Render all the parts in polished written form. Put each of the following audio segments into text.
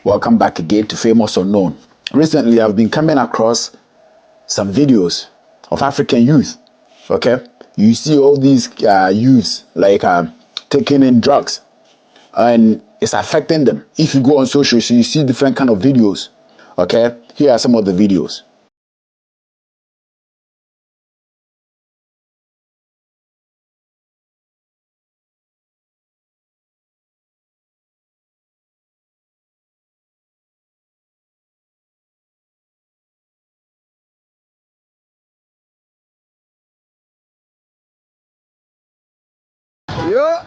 Welcome back again to Famous Unknown. Recently, I've been coming across some videos of African youth. Okay, you see all these youths like taking in drugs, and it's affecting them. If you go on social, so you see different kind of videos. Okay, here are some of the videos. Yo,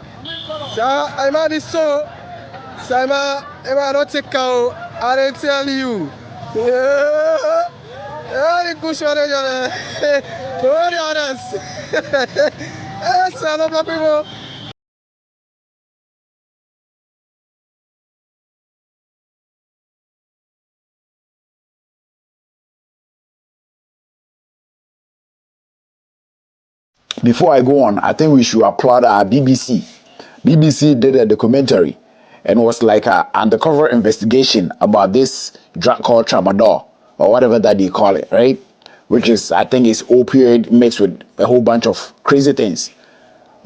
sa I'm at this so I'm not take out. I didn't tell you. Yeah, yeah, the kush on it. What the others? Yes, I love people. Before I go on, I think we should applaud our BBC. BBC did a documentary and was like an undercover investigation about this drug called tramadol or whatever that they call it, right? Which is, I think, is opioid mixed with a whole bunch of crazy things.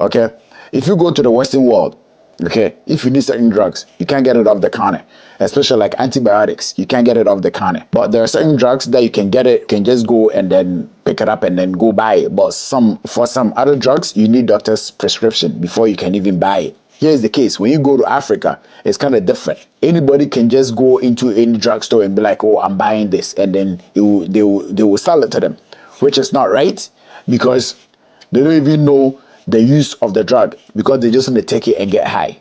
Okay, if you go to the Western world, okay, if you need certain drugs, you can't get it off the counter, especially like antibiotics, you can't get it off the counter. But there are certain drugs that you can get it, can just go and then pick it up and then go buy it. But for some other drugs, you need doctor's prescription before you can even buy it. Here's the case: when you go to Africa, it's kind of different. Anybody can just go into any drugstore and be like, "Oh, I'm buying this," and then they will sell it to them, which is not right because they don't even know the use of the drug because they just want to take it and get high.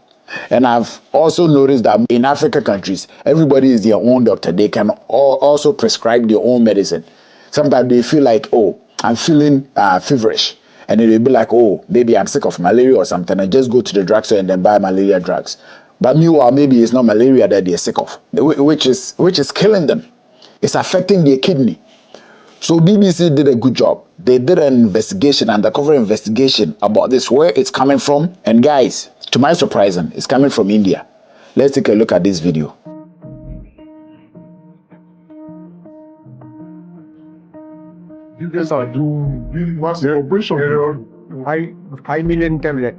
And I've also noticed that in African countries, everybody is their own doctor. They can also prescribe their own medicine. Sometimes they feel like, oh, I'm feeling feverish. And then they'll be like, oh, maybe I'm sick of malaria or something. And just go to the drugstore and then buy malaria drugs. But meanwhile, maybe it's not malaria that they're sick of, which is killing them. It's affecting their kidney. So BBC did a good job. They did an investigation, undercover investigation about this, where it's coming from. And guys, to my surprise, it's coming from India. Let's take a look at this video. You guys are doing really massive operation. 5 million tablet.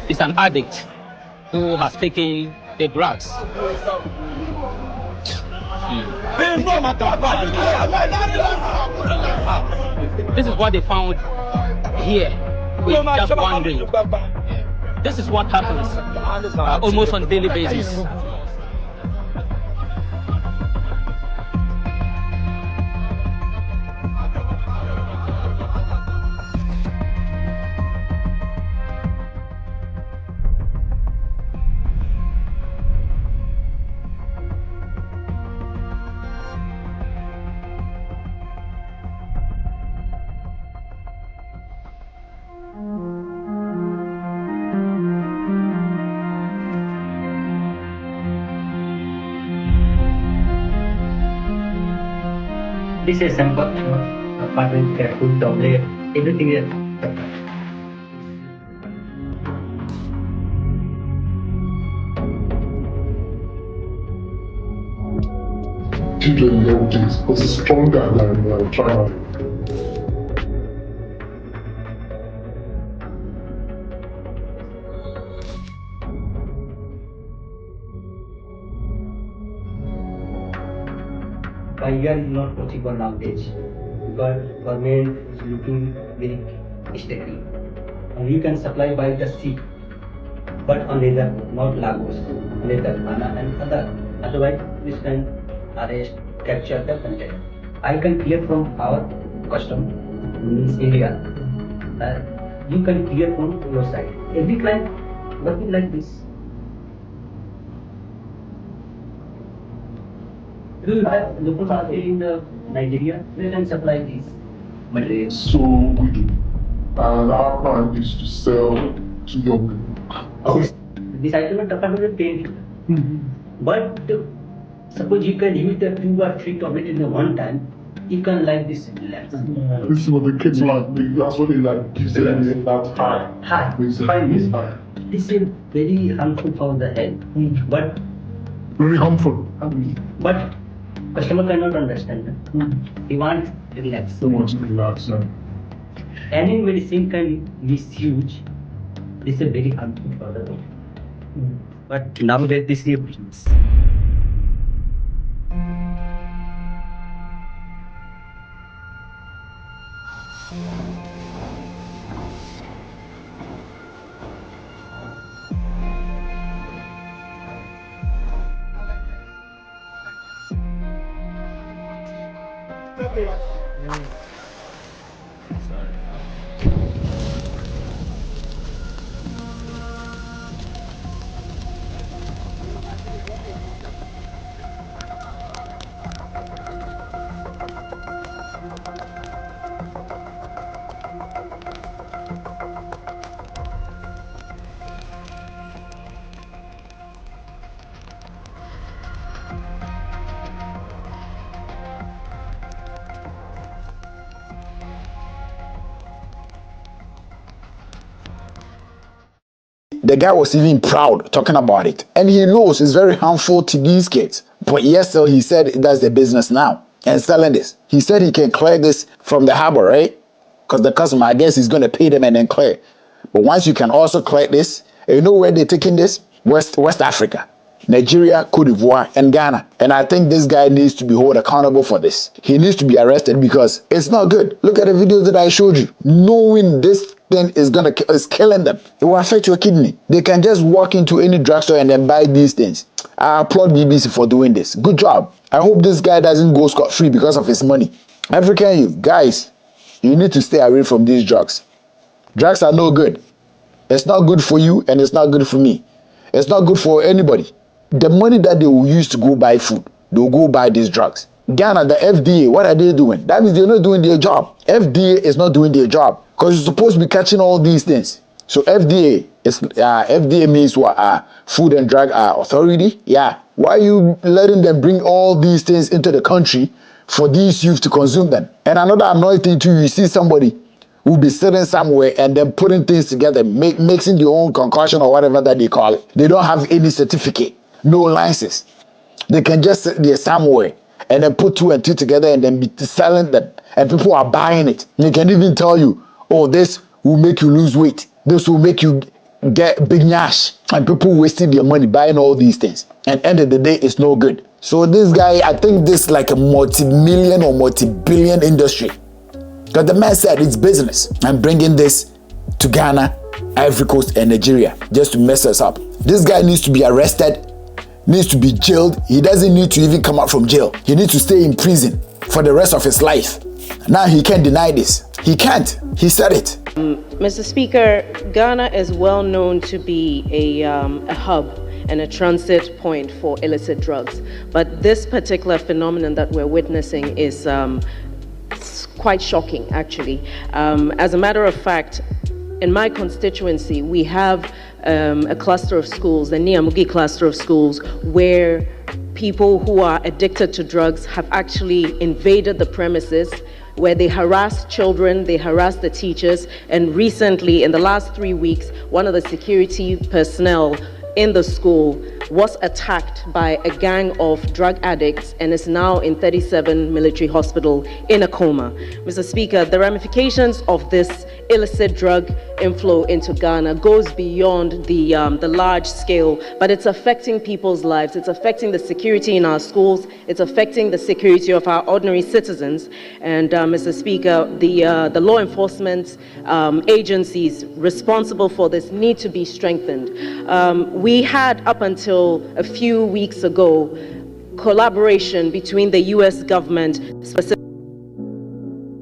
Is an addict who has taken the drugs. This is what they found here with just one day. This is what happens almost on a daily basis. This is sample, apartment, food, tablet, everything is. Children nowadays because it's stronger than China. Year is not possible nowadays because government is looking very steady. And you can supply by the sea, but on leather, not Lagos, leather, Ghana and other. Otherwise, this can arrest, capture the content. I can clear from our custom, means India. You can clear from your side. Every client working like this. Do you have local market in Nigeria? We can supply these materials. So we do. And our plan is to sell to young people. This item is definitely paid. But Suppose you can use the 2 or 3 tablets in the one time, you can like this relax. This is what the kids like. That's what they like. Gives them that high. High. High is high. This is very harmful for the health. But Very harmful. customer cannot understand. He wants relax. They want to relax. Any medicine can misuse. This is very harmful for the body. But nowadays this is abuse. The guy was even proud talking about it. And he knows it's very harmful to these kids. But yes, still he said that's the business now. And selling this. He said he can clear this from the harbor, right? Because the customer, I guess, is going to pay them and then clear. But once you can also clear this, you know where they're taking this? West Africa. Nigeria, Cote d'Ivoire, and Ghana. And I think this guy needs to be held accountable for this. He needs to be arrested because it's not good. Look at the videos that I showed you. Knowing this thing is killing them. It will affect your kidney. They can just walk into any drugstore and then buy these things. I applaud BBC for doing this. Good job. I hope this guy doesn't go scot-free because of his money. African youth, guys, you need to stay away from these drugs. Drugs are no good. It's not good for you and it's not good for me. It's not good for anybody. The money that they will use to go buy food, they'll go buy these drugs. Ghana, the FDA, what are they doing? That means they're not doing their job. FDA is not doing their job because you're supposed to be catching all these things. So FDA means what? Food and Drug Authority. Yeah. Why are you letting them bring all these things into the country for these youth to consume them? And another annoying thing too, you see somebody who be sitting somewhere and then putting things together, mixing their own concoction or whatever that they call it. They don't have any certificate. No license. They can just sit there somewhere and then put 2 and 2 together and then be selling them. And people are buying it. They can even tell you, oh, this will make you lose weight. This will make you get big nyash. And people wasting their money buying all these things. And end of the day, it's no good. So this guy, I think this is like a multi-million or multi-billion industry. Because the man said it's business. I'm bringing this to Ghana, Ivory Coast, and Nigeria just to mess us up. This guy needs to be arrested. Needs to be jailed. He doesn't need to even come out from jail. He needs to stay in prison for the rest of his life. Now he can't deny this. He can't. He said it. Mr. Speaker, Ghana is well known to be a hub and a transit point for illicit drugs. But this particular phenomenon that we're witnessing is quite shocking, actually. As a matter of fact, in my constituency, we have a cluster of schools, the Niamugi cluster of schools, where people who are addicted to drugs have actually invaded the premises, where they harass children, they harass the teachers, and recently, in the last 3 weeks, one of the security personnel in the school was attacked by a gang of drug addicts and is now in 37 military hospital in a coma. Mr. Speaker, the ramifications of this illicit drug inflow into Ghana goes beyond the large scale, but it's affecting people's lives. It's affecting the security in our schools. It's affecting the security of our ordinary citizens. And Mr. Speaker, the law enforcement agencies responsible for this need to be strengthened. We had up until a few weeks ago collaboration between the U.S. government, specifically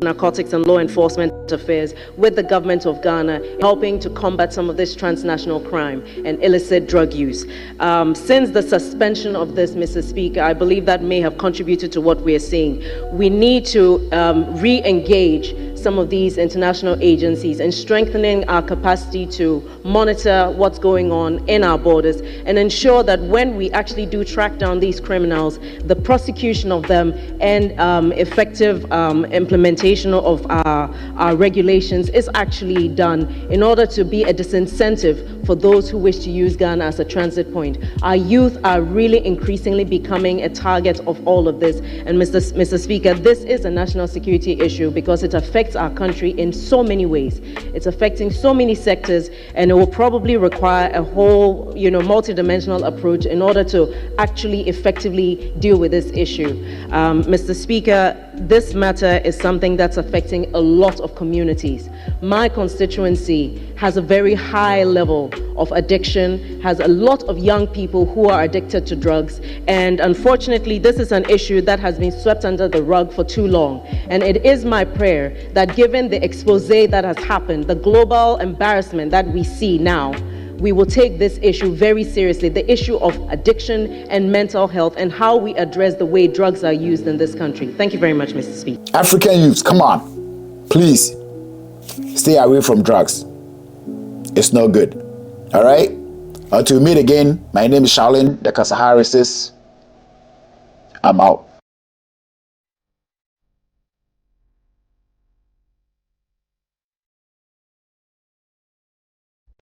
narcotics and law enforcement affairs, with the government of Ghana, helping to combat some of this transnational crime and illicit drug use. Since the suspension of this, Mr. Speaker, I believe that may have contributed to what we are seeing. We need to re-engage some of these international agencies and strengthening our capacity to monitor what's going on in our borders and ensure that when we actually do track down these criminals, the prosecution of them and effective implementation of our regulations is actually done in order to be a disincentive for those who wish to use Ghana as a transit point. Our youth are really increasingly becoming a target of all of this. And Mr. Speaker, this is a national security issue because it affects our country in so many ways. It's affecting so many sectors, and it will probably require a whole, multidimensional approach in order to actually effectively deal with this issue. Mr. Speaker, this matter is something that's affecting a lot of communities. My constituency has a very high level of addiction, has a lot of young people who are addicted to drugs, and unfortunately this is an issue that has been swept under the rug for too long. And it is my prayer that given the expose that has happened, the global embarrassment that we see now, we will take this issue very seriously, the issue of addiction and mental health and how we address the way drugs are used in this country. Thank you very much, Mr. Speaker. African youths, come on. Please, stay away from drugs. It's not good. All right? Until we meet again, my name is Charlene, the Kasaharisis. I'm out.